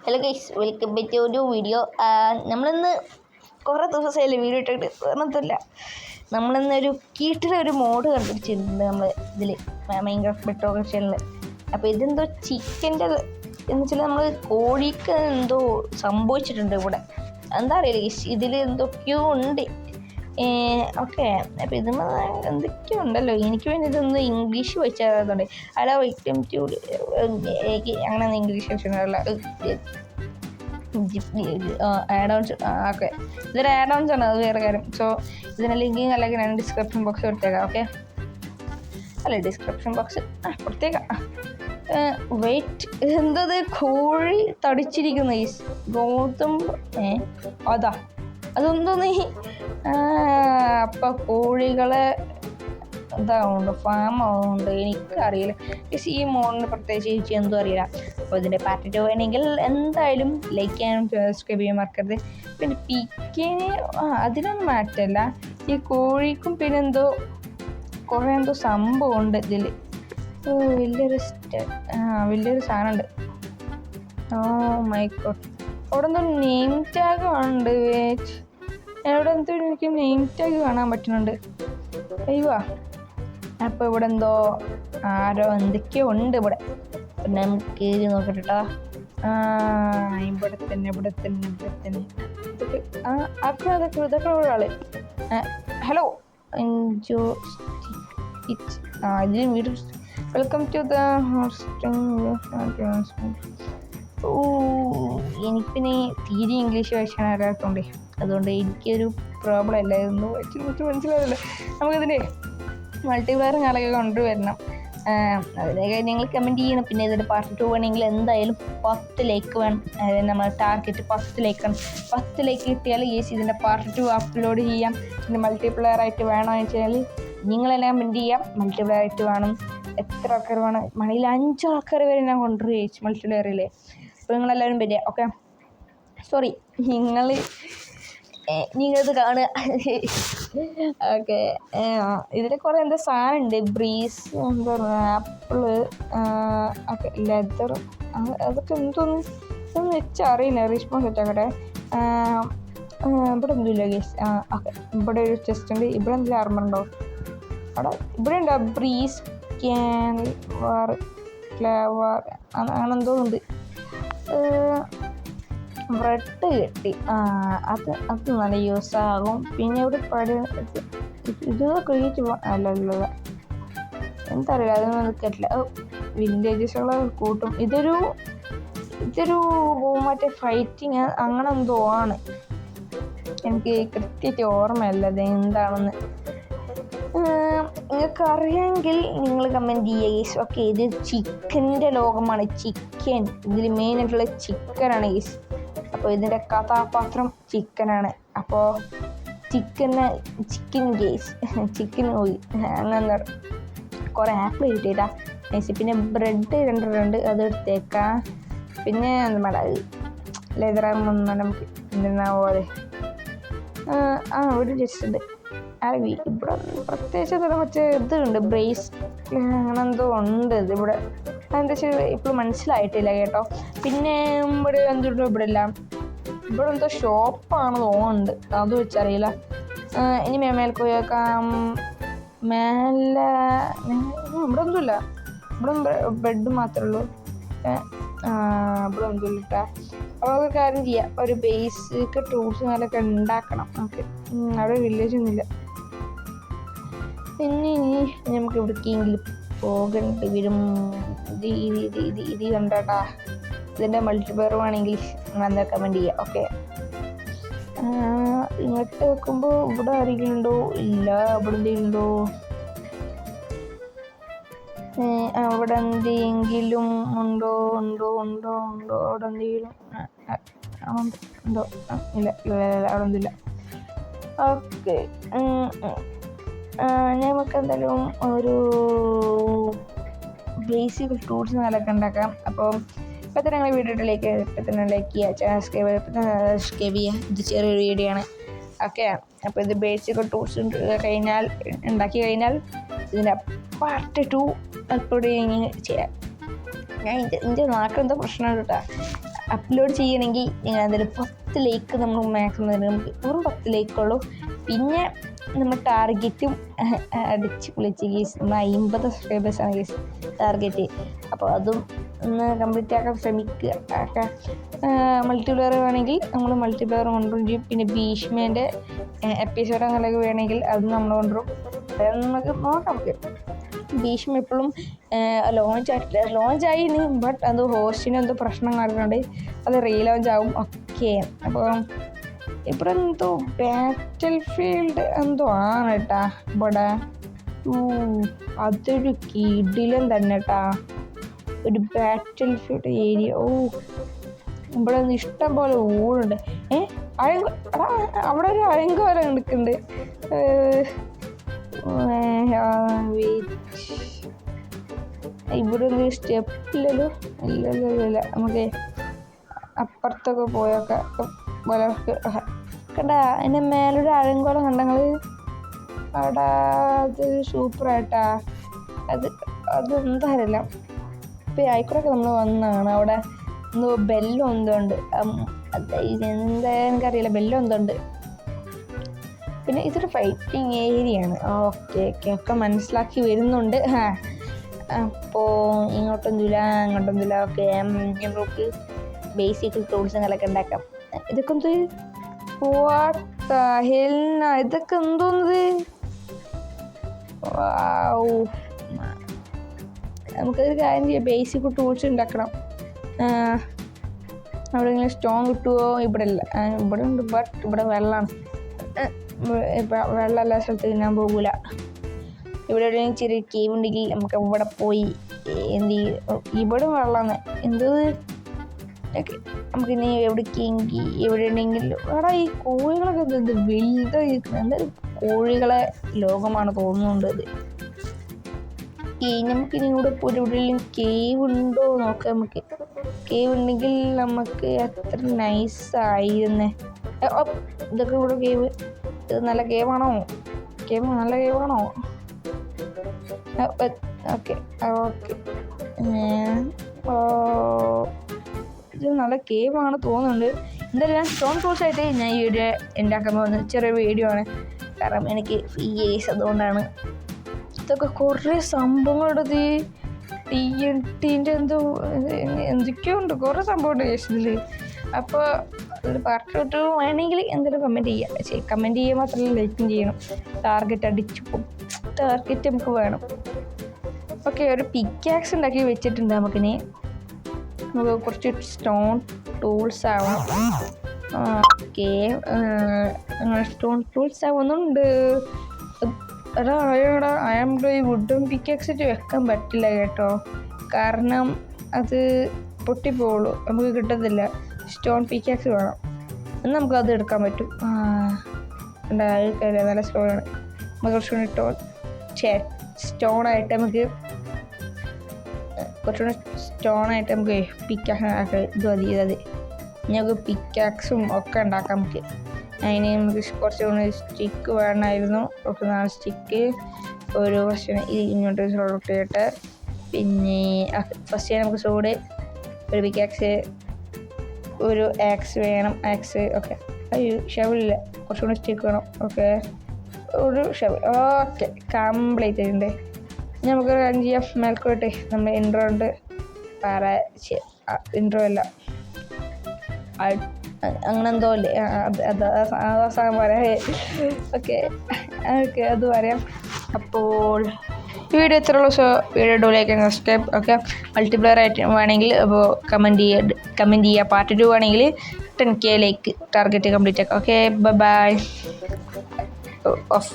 Hello guys, welcome back to ഒരു video. നമ്മളിന്ന് കുറേ ദിവസമായില്ലേ വീഡിയോ ഇട്ടിട്ട് ഒന്നുമില്ല. നമ്മളിന്നൊരു കീട്ടിലൊരു മോഡ് കണ്ടുപിടിച്ചിട്ടുണ്ട് നമ്മൾ ഇതിൽ മൈൻക്രാഫ്റ്റ് ബെഡ് റോക്ക് ചാനലിൽ. അപ്പോൾ ഇതെന്തോ ചിക്കൻ്റെ എന്ന് വെച്ചാൽ നമ്മൾ കോഴിക്ക് എന്തോ സംഭവിച്ചിട്ടുണ്ട് ഇവിടെ. എന്താ അറിയില്ല ഗൈസ്, ഇതിൽ എന്തൊക്കെയോ ഉണ്ട്. ഓക്കെ, അപ്പോൾ ഇത് എന്തൊക്കെയോ ഉണ്ടല്ലോ. എനിക്ക് വേണ്ടി ഇതൊന്ന് ഇംഗ്ലീഷ് വെച്ചാൽ അല്ല വിക്ടിം ടു അങ്ങനെ ഇംഗ്ലീഷ് വെച്ചിട്ടുണ്ടല്ലോ. Add ons. ഓക്കെ, ഇതൊരു ആഡ് ഓൺസ് ആണ്, അത് വേറെ കാര്യം. സോ ഇതിൻ്റെ ലിങ്ക് അല്ലെങ്കിൽ ഞാൻ ഡിസ്ക്രിപ്ഷൻ ബോക്സ് കൊടുത്തേക്കാം. ഓക്കെ, അല്ല ഡിസ്ക്രിപ്ഷൻ ബോക്സ് കൊടുത്തേക്കാം. വെയിറ്റ്, എന്തത് കോഴി തടിച്ചിരിക്കുന്ന ഈ ഗോതമ്പ്? അതാ അതൊന്തോന്നീ. അപ്പം കോഴികളെ ഇതാവുന്നുണ്ട്, ഫാം ആവുന്നുണ്ട്. എനിക്കറിയില്ല പക്ഷേ ഈ മോണിന് പ്രത്യേകിച്ച് ചോദിച്ചു എന്തോ അറിയില്ല. അപ്പോൾ ഇതിൻ്റെ പാർട്ട് 2 വേണമെങ്കിൽ എന്തായാലും ലൈക്ക് ചെയ്യാനും സബ്സ്ക്രൈബ് ചെയ്യാൻ മറക്കരുത്. പിന്നെ പിക്കിന് അതിനൊന്നും മാറ്റല്ല. ഈ കോഴിക്കും പിന്നെ എന്തോ കുറേ എന്തോ സംഭവമുണ്ട് ഇതിൽ. വലിയൊരു സാധനമുണ്ട്. ഓ മൈ ഗോഡ്, അവിടെ എന്തോ നെയിം ടാഗ് ഉണ്ട്. അവിടെ എന്തോ എനിക്ക് നെയിം ടാഗ് കാണാൻ പറ്റുന്നുണ്ട്. അയ്യോ, അപ്പോൾ ഇവിടെ എന്തോ ആരോ എന്തൊക്കെയോ ഉണ്ട് ഇവിടെ. പിന്നെ നമുക്ക് കയറി നോക്കട്ടെ കേട്ടോ. ഇവിടെ തന്നെ ഇതൊക്കെ ഇതൊക്കെ ഒരാള്. ഹലോ എൻജോ ഇതിന് വീട്. വെൽക്കം ടു ദ എനിക്ക് പിന്നെ തീരെ ഇംഗ്ലീഷ് വായിച്ചാണ് അറിയാത്തതുകൊണ്ട് അതുകൊണ്ട് എനിക്കൊരു പ്രോബ്ലം അല്ലായിരുന്നു. മനസ്സിലാവില്ല. നമുക്കിതിൻ്റെ മൾട്ടിപ്ലെയറും കാലൊക്കെ കൊണ്ടുവരണം. അതിനൊക്കെ നിങ്ങൾ കമൻറ്റ് ചെയ്യണം. പിന്നെ ഇതിൻ്റെ പാർട്ട് 2 വേണമെങ്കിൽ എന്തായാലും 10 ലൈക്ക് വേണം. അതായത് നമ്മൾ ടാർഗറ്റ് 10 ലൈക്കാണ്. 10 ലൈക്ക് കിട്ടിയാൽ യേസ് ഇതിൻ്റെ പാർട്ട് 2 അപ്ലോഡ് ചെയ്യാം. പിന്നെ മൾട്ടിപ്ലെയർ ആയിട്ട് വേണമെന്ന് വെച്ചാൽ നിങ്ങളെല്ലാം കമൻറ്റ് ചെയ്യാം. മൾട്ടിപ്ലെയർ ആയിട്ട് വേണം. എത്ര ആൾക്കാർ വേണം? മണിയിൽ 5 ആൾക്കാർ വരെ ഞാൻ കൊണ്ടുവരും മൾട്ടിപ്ലെയറില്ലേ. അപ്പോൾ നിങ്ങളെല്ലാവരും വരിക. ഓക്കെ, സോറി, നിങ്ങളിത് കാണുക. ഓക്കെ, ഇതിൽ കുറേ എന്താ സാധനം ഉണ്ട്. ബ്രീസ്, എന്താ പറയുക, ആപ്പിള്, ഓക്കെ, ലെതർ, അതൊക്കെ എന്തോന്ന് ഇതൊന്നും വെച്ചറിയില്ല. റീസ്പോൺസ് വെച്ചാക്കട്ടെ. ഇവിടെ ഒന്നുമില്ല ഗേസ്. ഓക്കെ, ഇവിടെ ഒരു ചെസ്റ്റ് ഉണ്ട്. ഇവിടെ എന്തെങ്കിലും ആർമറുണ്ടോ? ഇവിടെ ഉണ്ട് ബ്രീസ്, ക്യാൻവാർ, ഫ്ലേവർ, അങ്ങനെന്തോ ഉണ്ട്. ബ്രെഡ് കിട്ടി. അത് നല്ല യൂസ് ആകും. പിന്നെ ഇവിടെ ഇത് ക്രിയേറ്റ് അല്ല എന്താ പറയുക, അതൊന്നും നിൽക്കില്ല. വില്ലേജസുകളെ കൂട്ടും. ഇതൊരു മറ്റേ ഫൈറ്റിങ് അങ്ങനെ എന്തോ ആണ്. എനിക്ക് കൃത്യമായിട്ട് ഓർമ്മയല്ല ഇത് എന്താണെന്ന്. നിങ്ങൾക്ക് അറിയാമെങ്കിൽ നിങ്ങൾ കമൻറ്റ് ചെയ്യുക ഗീസ്. ഓക്കെ, ഇത് ചിക്കൻ്റെ ലോകമാണ്. ചിക്കൻ, ഇതിൽ മെയിനായിട്ടുള്ള ചിക്കനാണ് ഗീസ്. അപ്പോൾ ഇതിൻ്റെ കഥാപാത്രം ചിക്കനാണ്. അപ്പോൾ ചിക്കൻ ഗേസ്, ചിക്കൻ ഓയിൽ അങ്ങനെ കുറേ ആപ്പിൾ കിട്ടിയിട്ടാ നൈസ്. പിന്നെ ബ്രെഡ് 2 അത് എടുത്തേക്കാം. പിന്നെ നമ്മുടെ ലെതറാകുമ്പോൾ നമുക്ക് എന്തിനാ പോലെ ഒരു ജസ്റ്റ് ഉണ്ട്. ഇവിടെ പ്രത്യേകിച്ച് കുറച്ച് ഇതുണ്ട്, ബ്രേസ് അങ്ങനെ എന്തോ ഉണ്ട് ഇവിടെ. അതെന്താ വെച്ചാൽ ഇപ്പോഴും മനസ്സിലായിട്ടില്ല കേട്ടോ. പിന്നെ ഇവിടെ എന്തുണ്ടോ ഇവിടെ എന്തോ ഷോപ്പാണ് തോന്നുന്നുണ്ട്, അത് വെച്ചറിയില്ല. ഇനി മേലേക്ക് പോയി നോക്കാം. മേലെ ഇവിടെ ഒന്നുമില്ല. ഇവിടെ ബെഡ് മാത്രമേ ഉള്ളൂ. ഇവിടെ ഒന്നുമില്ല കേട്ടോ. അപ്പോൾ ഒരു കാര്യം ചെയ്യാം, ഒരു ബേസിക് ടൂൾസ് മേലൊക്കെ ഉണ്ടാക്കണം നമുക്ക്. അവിടെ വില്ലേജ് ഒന്നുമില്ല. പിന്നെ ഇനി നമുക്ക് എവിടേക്കെങ്കിലും പോകേണ്ടി വരും. ഇത് കണ്ടാട്ടാ. ഇതിൻ്റെ മൾട്ടിപ്ലെയർ വേണമെങ്കിൽ എന്താ കമൻറ്റ് ചെയ്യുക. ഓക്കെ, ഇങ്ങോട്ട് വെക്കുമ്പോൾ ഇവിടെ ആരെങ്കിലും ഉണ്ടോ? ഇല്ല. ഇവിടെ എന്തെങ്കിലും ഉണ്ടോ? അവിടെ എന്തെങ്കിലും ഉണ്ടോ? അവിടെ എന്തെങ്കിലും ഉണ്ടോ? ഇല്ല, അവിടെ ഒന്നുമില്ല. ഓക്കെ, നമുക്ക് എന്തായാലും ഒരു ബേസിക് ടൂൾസ് നല്ലതൊക്കെ ഉണ്ടാക്കാം. അപ്പോൾ ഇപ്പോഴത്തെ ഞങ്ങൾ വീഡിയോയിലേക്ക് ഇപ്പം ലൈക്ക് ചെയ്യുക, സബ്സ്ക്രൈബ് ചെയ്യുക. ഇത് ചെറിയൊരു വീഡിയോ ആണ്. ഓക്കെ, അപ്പോൾ ഇത് ബേസിക് ടൂൾസ് ഉണ്ടാക്കി കഴിഞ്ഞാൽ ഇതിൻ്റെ പാർട്ട് 2 അപ്ലോഡ് ചെയ്യാം. ഞാൻ ഇതിൻ്റെ നാക്കെന്തോ പ്രശ്നമുണ്ട് കേട്ടോ. അപ്ലോഡ് ചെയ്യണമെങ്കിൽ നിങ്ങൾ എന്തായാലും 10 ലൈക്ക് നമ്മൾ മാക്സിമം തരും. നമുക്ക് വെറും 10 ലൈക്കുള്ളൂ. പിന്നെ നമ്മൾ ടാർഗറ്റും അടിച്ച് പൊളിച്ച് കേസ് നമ്മൾ 50 സബ്സ്ക്രൈബേഴ്സാണ് കേസ് ടാർഗറ്റ്. അപ്പോൾ അതും ഒന്ന് കംപ്ലീറ്റ് ആക്കാൻ ശ്രമിക്കുക. മൾട്ടിപ്ലെയർ വേണമെങ്കിൽ നമ്മൾ മൾട്ടിപ്ലെയർ കൊണ്ടുവരും ചെയ്യും. പിന്നെ ഭീഷ്മേൻ്റെ എപ്പിസോഡ് അങ്ങനെയൊക്കെ വേണമെങ്കിൽ അതും നമ്മൾ കൊണ്ടുവരും. അതായത് നമുക്ക് നോക്കാം. നമുക്ക് ഭീഷ്മ എപ്പോഴും ലോഞ്ചായി ബട്ട് അത് ഹോസ്റ്റിന് എന്തോ പ്രശ്നം കാരണമുണ്ട് അത് റീലോഞ്ച് ആവും. ഓക്കെ, അപ്പോൾ ഇവിടെ എന്തോ ബാറ്റിൽ ഫീൽഡ് എന്തോ ആണ് കേട്ടാ ഇവിടെ. അതൊരു കിടിലൻ തന്നെ കേട്ടാ, ഒരു ബാറ്റിൽ ഫീൽഡ് ഏരിയ. ഇവിടെ ഇഷ്ടം പോലെ ഊടുണ്ട്. അവിടെ ഒരു അലങ്കാരം എടുക്കുന്നുണ്ട്. ഇവിടെ ഒന്നും സ്റ്റെപ്പില്ലല്ലോ. ഇല്ല നമുക്ക് അപ്പുറത്തൊക്കെ പോയൊക്കെ വളർക്ക് കണ്ട. അതിൻ്റെ മേലൊരു അഴങ്കോളം കണ്ടങ്ങൾ അവിടെ. അത് സൂപ്പറായിട്ടാ. അതെന്താ അറിയില്ല. ഇപ്പം ആയിക്കൂടൊക്കെ നമ്മൾ വന്നതാണ്. അവിടെ എന്തോ ബെല്ലം എന്തോ ഉണ്ട്. എന്താ എനിക്കറിയില്ല, ബെല്ലം എന്തോ ഉണ്ട്. പിന്നെ ഇതൊരു ഫൈറ്റിംഗ് ഏരിയയാണ്. ഓക്കെ ഒക്കെ മനസ്സിലാക്കി വരുന്നുണ്ട്. അപ്പോൾ ഇങ്ങോട്ടൊന്നുമില്ല അങ്ങോട്ടൊന്നുമില്ല. ഓക്കെ, നമുക്ക് ബേസിക് ടൂൾസും കളൊക്കെ ഉണ്ടാക്കാം. ഇതൊക്കെ എന്ത് ഇതൊക്കെ എന്തോന്നത്? നമുക്കൊരു കാര്യം ചെയ്യാം, ബേസിക് ടൂൾസ് ഉണ്ടാക്കണം. അവിടെ ഇങ്ങനെ സ്റ്റോൺ കിട്ടുമോ? ഇവിടെ ഇല്ല. ഇവിടെ ഉണ്ട് ബട്ട് ഇവിടെ വെള്ളമാണ്. വെള്ളമെല്ലാ സ്ഥലത്ത് ഞാൻ പോകില്ല. ഇവിടെ എവിടെയെങ്കിലും ചെറിയ കേവ് ഉണ്ടെങ്കിൽ നമുക്ക് ഇവിടെ പോയി എന്ത് ചെയ്യും. ഇവിടെ വെള്ളമാണ് എന്തോ. നമുക്കിനി എവിടെയുണ്ടെങ്കിലും എടാ ഈ കോഴികളൊക്കെ എന്ത് വലുതായിരിക്കുന്നത്. എന്തായാലും കോഴികളെ ലോകമാണ് തോന്നുന്നുണ്ട്. അത് നമുക്കിനി ഇവിടെ പോയി എവിടെയെങ്കിലും കേവ് ഉണ്ടോ നോക്കാം. നമുക്ക് കേവ് ഉണ്ടെങ്കിൽ നമുക്ക് എത്ര നൈസായിരുന്നേ. ഇതൊക്കെ ഇവിടെ കേവ്. ഇത് നല്ല കേവാണോ? നല്ല കേവാണോ? ഓക്കെ ഇത് നല്ല കേവാണ് തോന്നുന്നുണ്ട്. എന്തായാലും ഞാൻ സ്റ്റോൺ ടൂൾസായിട്ട് ഞാൻ ഈ വീഡിയോ ഉണ്ടാക്കാൻ പോകുന്നത് ചെറിയ വീഡിയോ ആണ്. കാരണം എനിക്ക് ഫ്രീ കേസ് അതുകൊണ്ടാണ്. ഇതൊക്കെ കുറേ സംഭവങ്ങളുണ്ട്. TNTൻ്റെ എന്തൊക്കെയോ ഉണ്ട്, കുറേ സംഭവമുണ്ട് കേസിൽ. അപ്പോൾ അതിൽ പറഞ്ഞിട്ട് വേണമെങ്കിൽ എന്തെങ്കിലും കമൻറ്റ് ചെയ്യുക മാത്രമല്ല ലൈക്കും ചെയ്യണം. ടാർഗറ്റ് അടിച്ചു പോകും. ടാർഗറ്റ് നമുക്ക് വേണം. ഓക്കെ, ഒരു പിക്കാക്സ് ഉണ്ടാക്കി വെച്ചിട്ടുണ്ട്. നമുക്ക് കുറച്ച് സ്റ്റോൺ ടൂൾസ് ആവണം. ഓക്കെ, സ്റ്റോൺ ടൂൾസ് ആവുന്നുണ്ട്. നമ്മുടെ ഈ വുഡും പിക്കാക്സിട്ട് വെക്കാൻ പറ്റില്ല കേട്ടോ. കാരണം അത് പൊട്ടിപ്പോവുള്ളൂ, നമുക്ക് കിട്ടത്തില്ല. സ്റ്റോൺ പിക്കാക്സ് വേണം, എന്നാൽ നമുക്കത് എടുക്കാൻ പറ്റും. നല്ല സ്റ്റോണാണ്. നമുക്ക് കുറച്ചുകൂടി സ്റ്റോണായിട്ട് നമുക്ക് പിക്കാക്സ് ഇത് മതി. ഞങ്ങൾക്ക് പിക്കാക്സും ഒക്കെ ഉണ്ടാക്കാം. അതിന് നമുക്ക് കുറച്ചുകൂടി സ്റ്റിക്ക് വേണമായിരുന്നു. 4 സ്റ്റിക്ക്, ഒരു കുറച്ച് ഇങ്ങോട്ട് റൊട്ടേറ്റ് ചെയ്തിട്ട്. പിന്നെ ഫസ്റ്റ് നമുക്ക് സോഡ്, ഒരു പിക്കാക്സ്, ഒരു ആക്സ് വേണം. Ax okay. ഷവലില്ല, കുറച്ചുകൂടി സ്റ്റിക്ക് വേണം. ഓക്കെ, ഒരു ഷവൽ. ഓക്കെ, കംപ്ലീറ്റ് ആയിട്ടുണ്ട്. നമുക്കൊരു 5 മേൽക്കോട്ടെ നമ്മൾ ഇൻട്രോ ഉണ്ട്. ഇൻട്രോ അല്ല, അങ്ങനെ എന്തോ അല്ലേ, സാധനം പറയാം. ഓക്കെ, അത് പറയാം. അപ്പോൾ ഈ വീഡിയോ ഇത്രയുള്ളൂ. So video like subscribe. Okay, multiplayer ആയിട്ട് വേണമെങ്കിൽ അപ്പോൾ കമൻറ്റ് ചെയ്യുക. പാർട്ട് 2 ആണെങ്കിൽ 10K ലൈക്ക് ടാർഗറ്റ് കംപ്ലീറ്റ് ആക്കാം. Okay, bye. ഓഫ്.